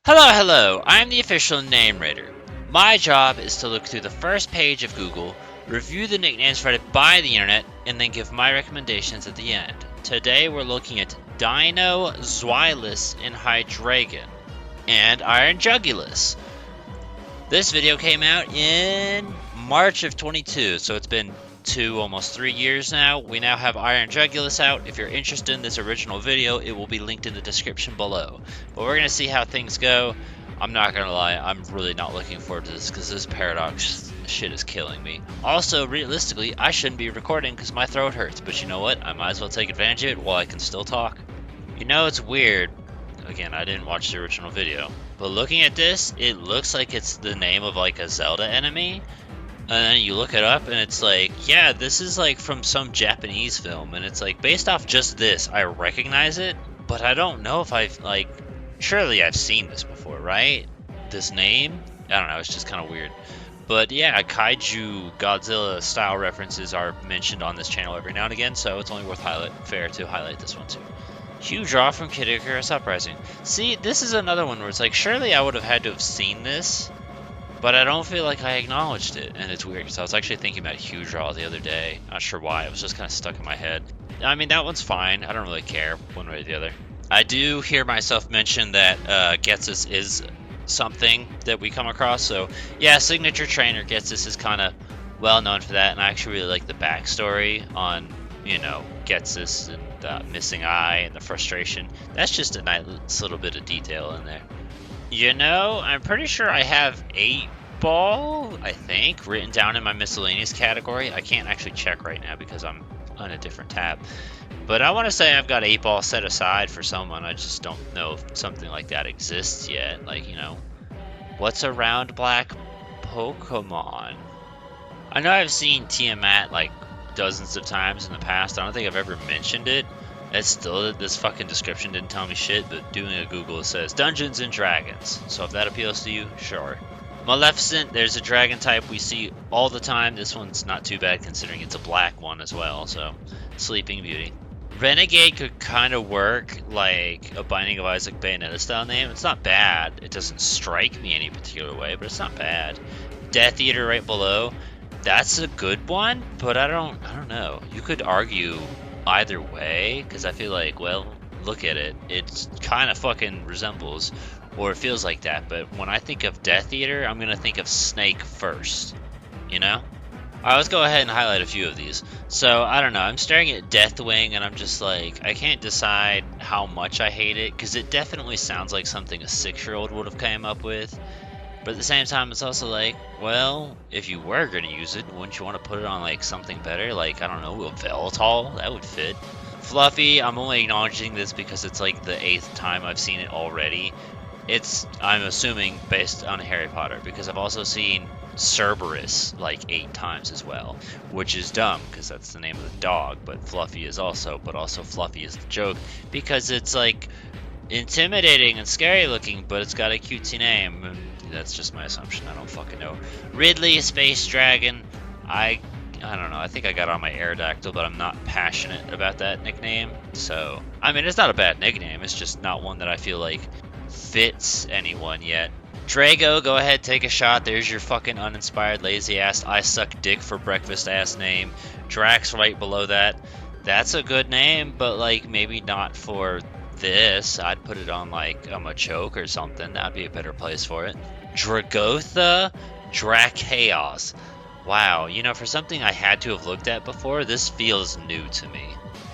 Hello, I'm the official name raider. My job is to look through the first page of Google, review the nicknames provided by the internet, and then give my recommendations at the end. Today we're looking at Deino, Zweilous, and Hydreigon, and Iron Jugulis. This video came out in March of 22, so it's been almost 3 years now. We now have Iron Jugulis out. If you're interested in this original video, it will be linked in the description below. But we're going to see how things go. I'm not going to lie, I'm really not looking forward to this because this paradox shit is killing me. Also, realistically, I shouldn't be recording because my throat hurts. But you know what? I might as well take advantage of it while I can still talk. You know, it's weird. Again, I didn't watch the original video. But looking at this, it looks like it's the name of like a Zelda enemy. And then you look it up and it's like, yeah, this is like from some Japanese film. And it's like, based off just this, I recognize it. But I don't know if I've like, surely I've seen this before, right? This name? I don't know, it's just kind of weird. But yeah, kaiju Godzilla style references are mentioned on this channel every now and again. So it's only fair to highlight this one too. Huge draw from Kid Icarus Uprising. See, this is another one where it's like, surely I would have had to have seen this. But I don't feel like I acknowledged it, and it's weird because I was actually thinking about Huge Draw the other day. Not sure why, it was just kind of stuck in my head. I mean, that one's fine. I don't really care one way or the other. I do hear myself mention that Getsus is something that we come across. So yeah, Signature Trainer Getsus is kind of well known for that, and I actually really like the backstory on, you know, Getsus and the missing eye and the frustration. That's just a nice little bit of detail in there. You know, I'm pretty sure I have 8-ball, I think, written down in my miscellaneous category. I can't actually check right now because I'm on a different tab. But I want to say I've got 8-ball set aside for someone. I just don't know if something like that exists yet. Like, you know, what's a round black Pokemon? I know I've seen Tiamat like dozens of times in the past. I don't think I've ever mentioned it. It's still, this fucking description didn't tell me shit, but doing a Google, it says Dungeons and Dragons. So if that appeals to you, sure. Maleficent, there's a dragon type we see all the time. This one's not too bad considering it's a black one as well, so Sleeping Beauty. Renegade could kind of work like a Binding of Isaac Bayonetta style name. It's not bad. It doesn't strike me any particular way, but it's not bad. Death Eater right below. That's a good one, but I don't know. You could argue either way, because I feel like, well, look at it. It kind of fucking resembles, or it feels like that. But when I think of Death Eater, I'm going to think of Snake first, you know? Alright, let's go ahead and highlight a few of these. So, I don't know. I'm staring at Deathwing, and I'm just like, I can't decide how much I hate it, because it definitely sounds like something a 6-year-old would have came up with. But at the same time, it's also like, well, if you were going to use it, wouldn't you want to put it on, like, something better? Like, I don't know, a Veltol? That would fit. Fluffy, I'm only acknowledging this because it's, like, the 8th time I've seen it already. It's, I'm assuming, based on Harry Potter, because I've also seen Cerberus, like, 8 times as well. Which is dumb, because that's the name of the dog, but Fluffy is also, but also Fluffy is the joke, because it's, like, intimidating and scary looking, but it's got a cutesy name, and that's just my assumption. I don't fucking know. Ridley, Space Dragon. I don't know. I think I got on my Aerodactyl, but I'm not passionate about that nickname. So, I mean, it's not a bad nickname. It's just not one that I feel like fits anyone yet. Drago, go ahead, take a shot. There's your fucking uninspired, lazy ass, I suck dick for breakfast ass name. Drax right below that. That's a good name, but like maybe not for this. I'd put it on like a Machoke or something. That'd be a better place for it. Dragotha Drachaos. Wow, you know, for something I had to have looked at before, this feels new to me.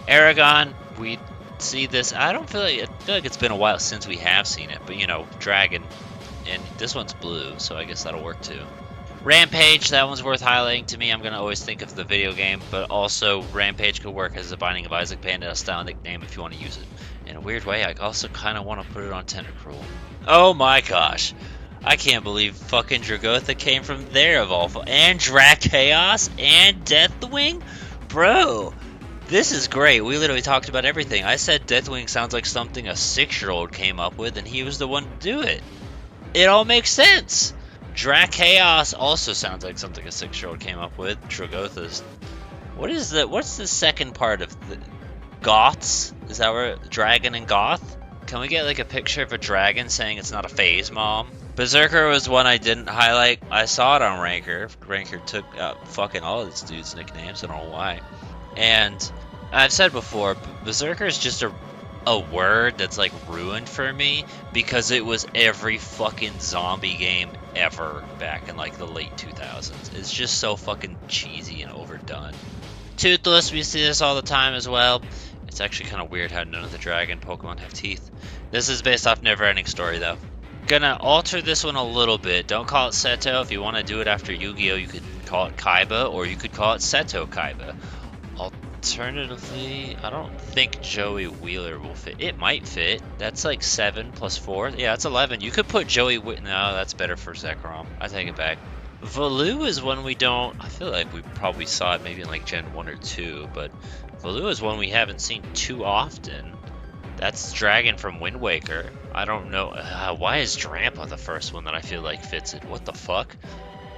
Aragon, we see this. I feel like it's been a while since we have seen it, but you know, dragon, and this one's blue, so I guess that'll work too. Rampage, that one's worth highlighting to me. I'm gonna always think of the video game, but also Rampage could work as a Binding of Isaac Bayonetta style nickname if you want to use it. In a weird way, I also kind of want to put it on Tentacruel. Oh my gosh. I can't believe fucking Dragotha came from there of all. And Drachaos and Deathwing? Bro, this is great. We literally talked about everything. I said Deathwing sounds like something a 6-year-old came up with, and he was the one to do it. It all makes sense. Drachaos also sounds like something a 6-year-old came up with. Dragotha's. What's the second part of the Goths? Is that where Dragon and Goth? Can we get like a picture of a dragon saying it's not a phase, Mom? Berserker was one I didn't highlight. I saw it on Ranker. Ranker took fucking all of this dude's nicknames. I don't know why. And I've said before, Berserker is just a word that's like ruined for me because it was every fucking zombie game ever back in like the late 2000s. It's just so fucking cheesy and overdone. Toothless, we see this all the time as well. It's actually kind of weird how none of the dragon Pokemon have teeth. This is based off Never Ending Story though. Gonna alter this one a little bit. Don't call it Seto. If you want to do it after Yu-Gi-Oh, you could call it Kaiba, or you could call it Seto Kaiba. Alternatively, I don't think Joey Wheeler will fit. It might fit. That's like 7 plus 4. Yeah, that's 11. You could put Joey No, that's better for Zekrom. I take it back. Voloo is one we don't... I feel like we probably saw it maybe in like Gen 1 or 2, but Voloo is one we haven't seen too often. That's Dragon from Wind Waker. I don't know. Why is Drampa the first one that I feel like fits it? What the fuck?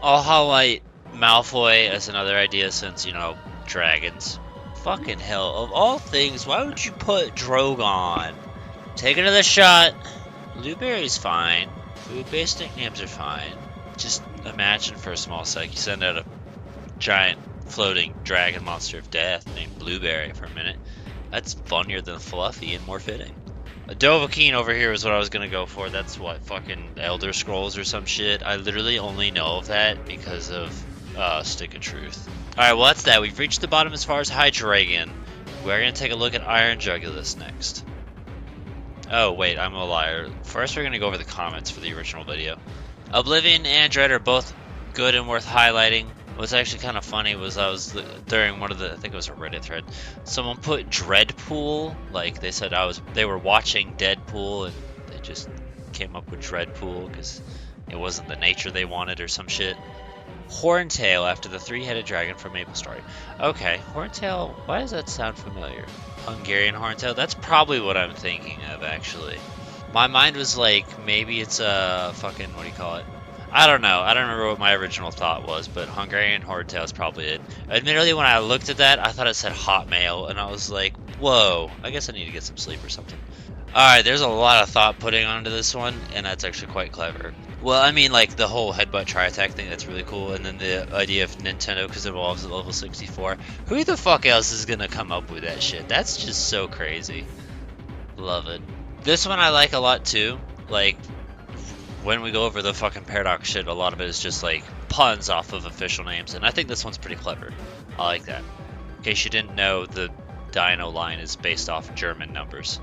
I'll highlight Malfoy as another idea since, you know, dragons. Fucking hell. Of all things, why would you put Drogon? Take another shot. Blueberry's fine. Food-based nicknames are fine. Just imagine for a small sec, you send out a giant floating dragon monster of death named Blueberry for a minute. That's funnier than Fluffy and more fitting. A Dovahkiin over here is what I was gonna go for. That's what, fucking Elder Scrolls or some shit. I literally only know of that because of Stick of Truth. Alright, well that's that. We've reached the bottom as far as Hydreigon. We're gonna take a look at Iron Jugulis next. Oh wait, I'm a liar. First we're gonna go over the comments for the original video. Oblivion and Dread are both good and worth highlighting. What's actually kind of funny was I was during one of the, I think it was a Reddit thread, someone put Dreadpool, like they said they were watching Deadpool and they just came up with Dreadpool because it wasn't the nature they wanted or some shit. Horntail after the three-headed dragon from Maple Story. Okay, Horntail, why does that sound familiar? Hungarian Horntail, that's probably what I'm thinking of actually. My mind was like, maybe it's a fucking, what do you call it? I don't know. I don't remember what my original thought was, but Hungarian Horntail is probably it. Admittedly, when I looked at that, I thought it said Hotmail, and I was like, whoa, I guess I need to get some sleep or something. Alright, there's a lot of thought putting onto this one, and that's actually quite clever. Well, I mean, like, the whole headbutt tri-attack thing, that's really cool, and then the idea of Nintendo, because it evolves at level 64. Who the fuck else is gonna come up with that shit? That's just so crazy. Love it. This one I like a lot, too. Like, when we go over the fucking Paradox shit, a lot of it is just, like, puns off of official names, and I think this one's pretty clever. I like that. In case you didn't know, the Deino line is based off German numbers.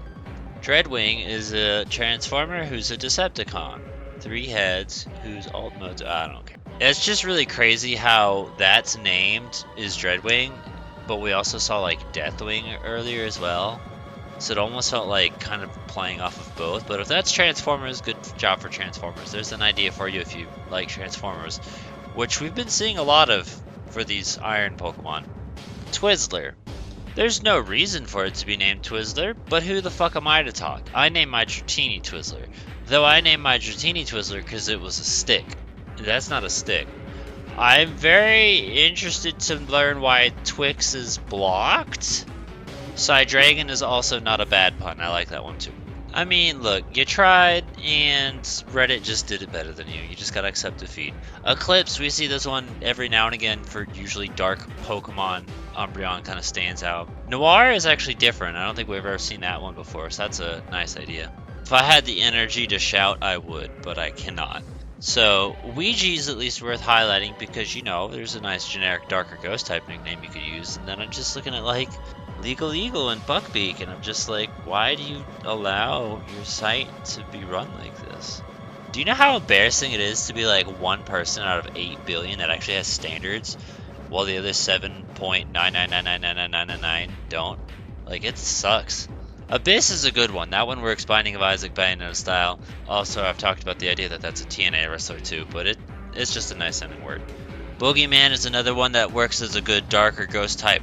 Dreadwing is a Transformer who's a Decepticon. 3 heads, whose alt modes, I don't care. It's just really crazy how that's named is Dreadwing, but we also saw, like, Deathwing earlier as well. So it almost felt like kind of playing off of both. But if that's Transformers, good job for Transformers. There's an idea for you if you like Transformers, which we've been seeing a lot of for these Iron Pokemon. Twizzler. There's no reason for it to be named Twizzler, but who the fuck am I to talk? I named my Dratini Twizzler. Though I named my Dratini Twizzler because it was a stick. That's not a stick. I'm very interested to learn why Twix is blocked. Hydreigon is also not a bad pun. I like that one too. I mean, look, you tried, and Reddit just did it better than you. You just gotta accept defeat. Eclipse, we see this one every now and again for usually dark Pokemon. Umbreon kind of stands out. Noir is actually different. I don't think we've ever seen that one before, so that's a nice idea. If I had the energy to shout, I would, but I cannot. So, Ouija's at least worth highlighting because, you know, there's a nice generic Darker Ghost type nickname you could use, and then I'm just looking at, like, Legal Eagle and Buckbeak, and I'm just like, why do you allow your site to be run like this? Do you know how embarrassing it is to be like one person out of 8 billion that actually has standards, while the other 7.999999999 don't? Like, it sucks. Abyss is a good one. That one works Binding of Isaac, Bayonetta style. Also, I've talked about the idea that that's a TNA wrestler too, but it's just a nice sounding word. Boogeyman is another one that works as a good dark or ghost type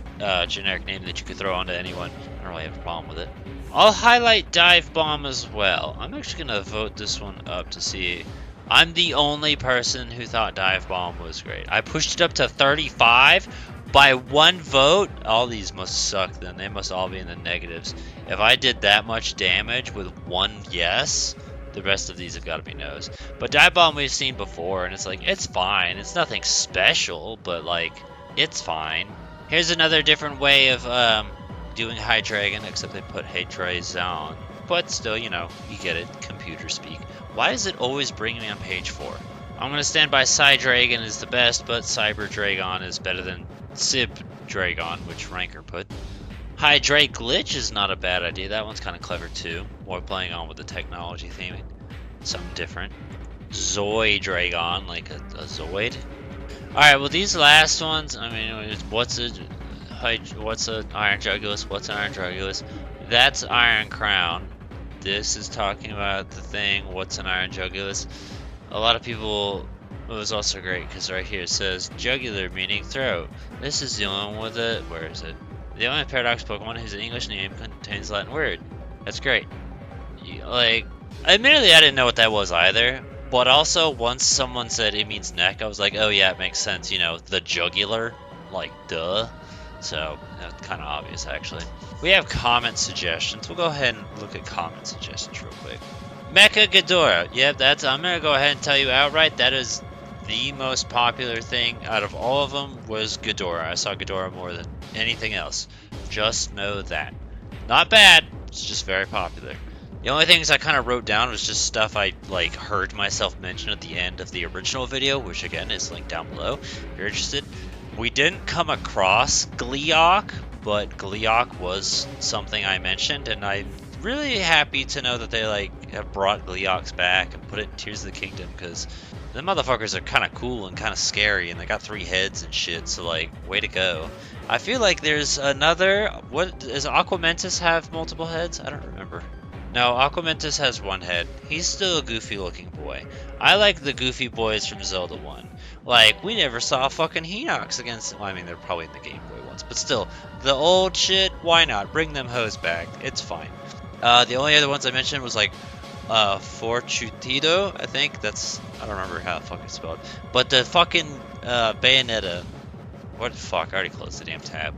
generic name that you could throw onto anyone. I don't really have a problem with it. I'll highlight Dive Bomb as well. I'm actually going to vote this one up to see. I'm the only person who thought Dive Bomb was great. I pushed it up to 35. By one vote, all these must suck then. They must all be in the negatives. If I did that much damage with one yes, the rest of these have got to be no's. But Dive Bomb we've seen before, and it's like, it's fine. It's nothing special, but like, it's fine. Here's another different way of doing Hydreigon, except they put Hydreigon. But still, you know, you get it, computer speak. Why is it always bringing me on page 4? I'm going to stand by Hydreigon is the best, but Cyberdragon is better than Cybdragon, which Ranker put. Hydrate Glitch is not a bad idea. That one's kind of clever too. More playing on with the technology theming. Something different. Zoidragon, like a Zoid. Alright, well these last ones, I mean, what's a Iron Jugulis? What's an Iron Jugulis? That's Iron Crown. This is talking about the thing, what's an Iron Jugulis? A lot of people, it was also great because right here it says jugular meaning throat. This is the only one with a, where is it? The only Paradox Pokemon whose English name contains Latin word. That's great. Like, admittedly I didn't know what that was either, but also once someone said it means neck, I was like, oh yeah, it makes sense, you know, the jugular, like, duh. So, that's kind of obvious actually. We have comment suggestions. We'll go ahead and look at comment suggestions real quick. Mecha Ghidorah. Yep, I'm going to go ahead and tell you outright, that is the most popular thing out of all of them was Ghidorah. I saw Ghidorah more than anything else. Just know that. Not bad, it's just very popular. The only things I kind of wrote down was just stuff I like heard myself mention at the end of the original video, which again is linked down below if you're interested. We didn't come across Gleeok, but Gleeok was something I mentioned, and I'm really happy to know that they like have brought Gleeoks back and put it in Tears of the Kingdom, because the motherfuckers are kind of cool and kind of scary, and they got 3 heads and shit, so like, way to go. I feel like there's another, what, does Aquamentus have multiple heads? I don't remember. No, Aquamentus has 1 head. He's still a goofy looking boy. I like the goofy boys from Zelda 1. Like, we never saw fucking Hinox against, well, I mean, they're probably in the Game Boy ones, but still, the old shit, why not? Bring them hoes back, it's fine. The only other ones I mentioned was like, Fortutido, I think, that's, I don't remember how the fuck it's spelled. But the fucking, Bayonetta, what the fuck, I already closed the damn tab.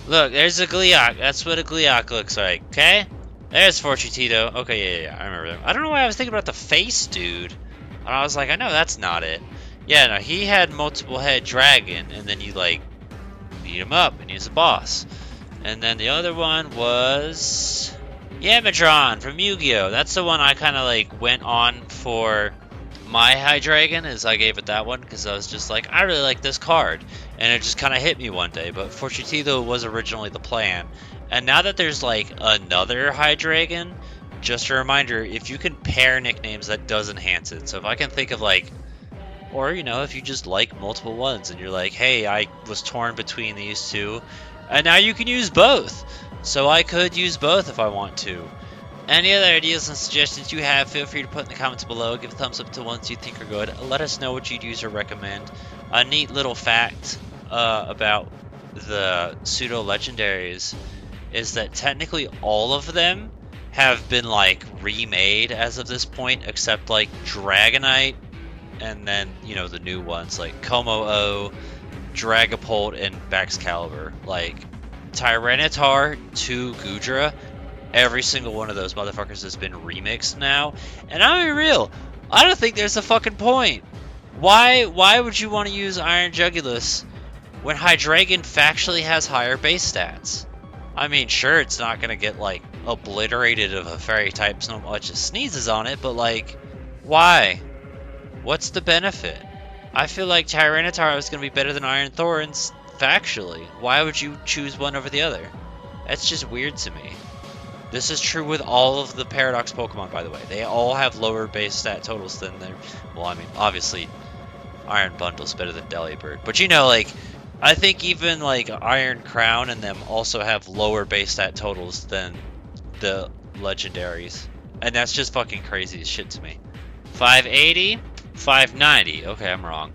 Look, there's a Gleeok, that's what a Gleeok looks like, okay? There's Fortutito. Okay, yeah, I remember them. I don't know why I was thinking about the face dude. And I was like, I know that's not it. Yeah, no, he had multiple head dragon, and then you like beat him up, and he's a boss. And then the other one was Yamadron from Yu-Gi-Oh! That's the one I kind of like went on for my Hydreigon, is I gave it that one because I was just like, I really like this card, and it just kind of hit me one day. But Fortutito was originally the plan. And now that there's like another Hydreigon, just a reminder, if you can pair nicknames, that does enhance it. So if I can think of like, or you know, if you just like multiple ones and you're like, hey, I was torn between these two, and now you can use both. So I could use both if I want to. Any other ideas and suggestions you have, feel free to put in the comments below. Give a thumbs up to ones you think are good. Let us know what you'd use or recommend. A neat little fact about the pseudo-legendaries is that technically all of them have been like remade as of this point, except like Dragonite, and then, you know, the new ones like Como-O, Dragapult, and Baxcalibur. Like Tyranitar to Goodra, every single one of those motherfuckers has been remixed now. And I'm being real, I don't think there's a fucking point. Why would you want to use Iron Jugulis when Hydreigon factually has higher base stats? I mean, sure, it's not gonna get like obliterated of a fairy type so much as sneezes on it, but like, why? What's the benefit? I feel like Tyranitar is gonna be better than Iron Thorns factually. Why would you choose one over the other? That's just weird to me. This is true with all of the Paradox Pokemon, by the way. They all have lower base stat totals than their, well, I mean, obviously, Iron Bundle's better than Delibird, but you know, like, I think even like Iron Crown and them also have lower base stat totals than the legendaries. And that's just fucking crazy as shit to me. 580, 590. Okay, I'm wrong.